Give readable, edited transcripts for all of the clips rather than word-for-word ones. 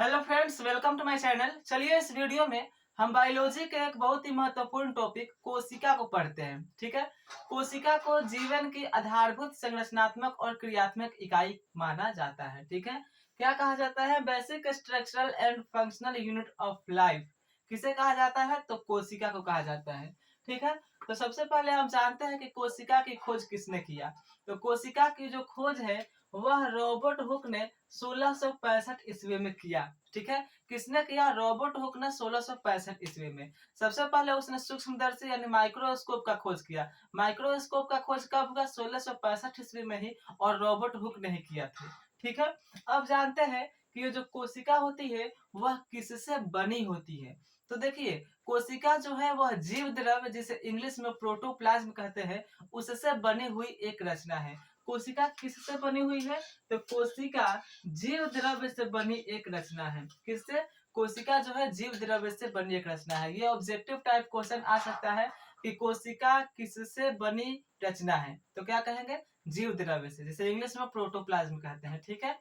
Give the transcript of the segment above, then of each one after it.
Hello friends, welcome to my channel. चलिए इस video में हम बायोलॉजी के एक बहुत ही महत्वपूर्ण टॉपिक कोशिका को पढ़ते हैं। ठीक है। कोशिका को जीवन की आधारभूत संरचनात्मक और क्रियात्मक इकाई माना जाता है। ठीक है। क्या कहा जाता है? Basic structural and functional unit of life. किसे कहा जाता है? तो कोशिका को कहा जाता है। ठीक है। तो सबसे पहले हम जानते हैं कि कोशिका की खोज किसने किया। तो कोशिका की जो खोज है वह रॉबर्ट हुक ने 1665 ईस्वी में किया। ठीक है। किसने किया? रॉबर्ट हुक ने 1665 ईस्वी में। सबसे पहले उसने सूक्ष्मदर्शी यानी माइक्रोस्कोप का खोज किया। माइक्रोस्कोप का खोज कब हुआ? 1665 ईस्वी में ही, और रॉबर्ट हुक ने ही किया था। ठीक है। अब जानते हैं कि ये जो कोशिका होती है वह किससे बनी होती है। तो देखिए, कोशिका जो है वह जीव द्रव्य, जिसे इंग्लिश में प्रोटोप्लाज्म कहते हैं, उससे बनी हुई एक रचना है। कोशिका किससे बनी हुई है? तो कोशिका जीव द्रव्य से बनी एक रचना है। किससे? कोशिका जो है जीव द्रव्य से बनी एक रचना है। ये ऑब्जेक्टिव टाइप क्वेश्चन आ सकता है कि कोशिका किससे बनी रचना है, तो क्या कहेंगे? जीव द्रव्य से, जिसे इंग्लिश में प्रोटोप्लाज्म कहते हैं। ठीक है।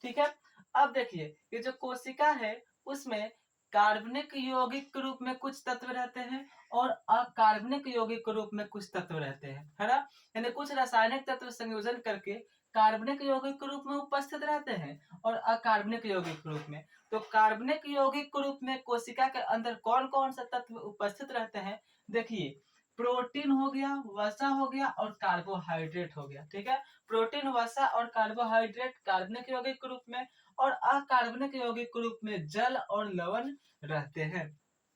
ठीक है। अब देखिए, ये जो कोशिका है उसमें कार्बनिक यौगिक के रूप में कुछ तत्व रहते हैं और अकार्बनिक यौगिक के रूप में कुछ तत्व रहते हैं, है ना। यानी कुछ रासायनिक तत्व संयोजन करके कार्बनिक यौगिक के रूप में उपस्थित रहते हैं और अकार्बनिक यौगिक के रूप में। तो कार्बनिक यौगिक के रूप में कोशिका के अंदर कौन कौन सा तत्व उपस्थित रहते हैं? देखिए, प्रोटीन हो गया, वसा हो गया और कार्बोहाइड्रेट हो गया। ठीक है। प्रोटीन, वसा और कार्बोहाइड्रेट कार्बनिक यौगिक के रूप में, और अकार्बनिक यौगिक के रूप में जल और लवण रहते हैं।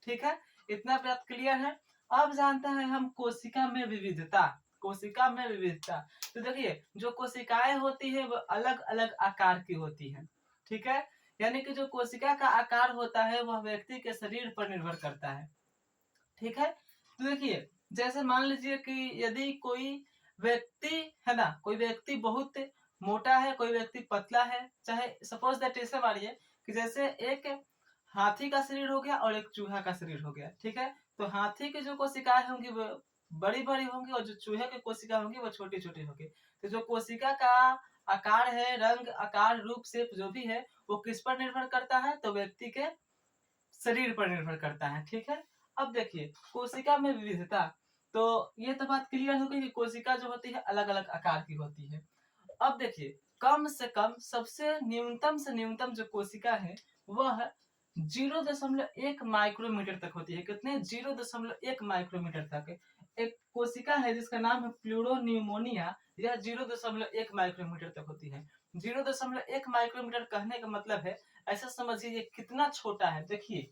ठीक है। इतना बात क्लियर है। अब जानते हैं हम कोशिका में विविधता। कोशिका में विविधता। तो देखिए, जो कोशिकाएं होती है वो अलग अलग आकार की होती है। ठीक है। यानी कि जो कोशिका का आकार होता है वह व्यक्ति के शरीर पर निर्भर करता है। ठीक है। तो देखिए, जैसे मान लीजिए कि यदि कोई व्यक्ति है ना, कोई व्यक्ति बहुत मोटा है, कोई व्यक्ति पतला है, चाहे सपोज दैट ऐसे मानिए कि जैसे एक हाथी का शरीर हो गया और एक चूहा का शरीर हो गया। ठीक है। तो हाथी की जो कोशिकाएं होंगी वो बड़ी बड़ी होंगी और जो चूहे की कोशिका होंगी वो छोटी छोटी होंगी। तो जो कोशिका का आकार है, रंग, आकार, रूप, शेप जो भी है, वो किस पर निर्भर करता है? तो व्यक्ति के शरीर पर निर्भर करता है। ठीक है। अब देखिए, कोशिका में विविधता। तो ये तो बात क्लियर हो गई कि कोशिका जो होती है अलग अलग आकार की होती है। अब देखिए, कम से कम सबसे न्यूनतम से न्यूनतम जो कोशिका है वह 0.1 माइक्रोमीटर तक होती है। कितने? 0.1 माइक्रोमीटर तक। एक कोशिका है जिसका नाम है प्लूरोन्यूमोनिया, यह 0.1 माइक्रोमीटर तक होती है। 0.1 माइक्रोमीटर कहने का मतलब है, ऐसा समझिए ये कितना छोटा है। देखिए,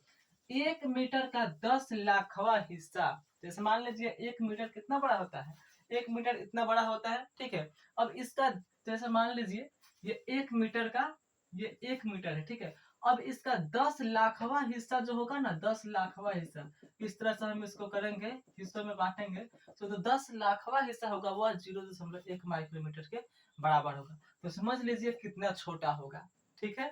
1 मीटर का 10 लाखवां हिस्सा। जैसे मान लीजिए 1 मीटर कितना बड़ा होता है? 1 मीटर इतना बड़ा होता है। ठीक है। अब इसका, जैसे मान लीजिए ये 1 मीटर का, ये 1 मीटर है। ठीक है। अब इसका 10 लाखवां हिस्सा जो होगा ना, 10 लाखवां हिस्सा, इस तरह से हम इसको करेंगे, हिस्सों में बांटेंगे, तो 10 लाखवां हिस्सा होगा वह 0.1 माइक्रोमीटर के बराबर होगा। तो समझ लीजिए कितना छोटा होगा। ठीक है।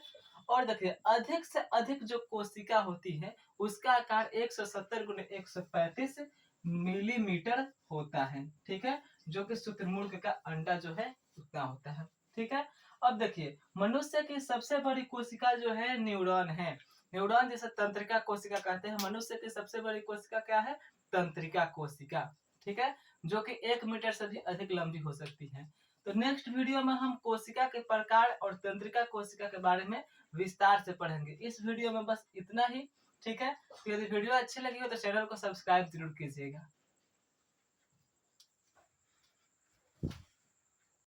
और देखिए, अधिक से अधिक जो कोशिका होती है उसका आकार 170 गुने 135 मिलीमीटर होता है। ठीक है। जो कि शुतुरमुर्ग का अंडा जो है उतना होता है। ठीक है। अब देखिए, मनुष्य की सबसे बड़ी कोशिका जो है न्यूरॉन है। न्यूरॉन जिसे तंत्रिका कोशिका कहते हैं। मनुष्य की सबसे बड़ी कोशिका क्या है? तंत्रिका कोशिका। ठीक है। जो कि 1 मीटर से भी अधिक लंबी हो सकती है। तो नेक्स्ट वीडियो में हम कोशिका के प्रकार और तंत्रिका कोशिका के बारे में विस्तार से पढ़ेंगे। इस वीडियो में बस इतना ही। ठीक है। तो यदि वीडियो अच्छी लगी हो तो चैनल को सब्सक्राइब जरूर कीजिएगा।